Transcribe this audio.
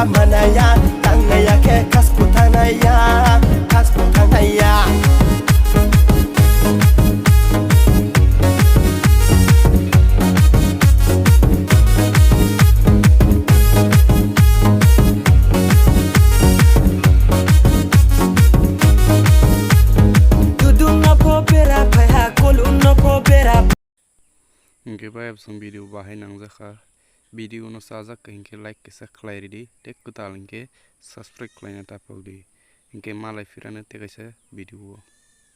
manaya tanaya ke kasku tanaya dudung apa bera paya kolun apa bera Hingke bayab sang video bahai nang jaka video no sajak hingke like kisa khlai redi tek kutal hingke subscribe khlaina tapok di hingke malai firana te kaisa video.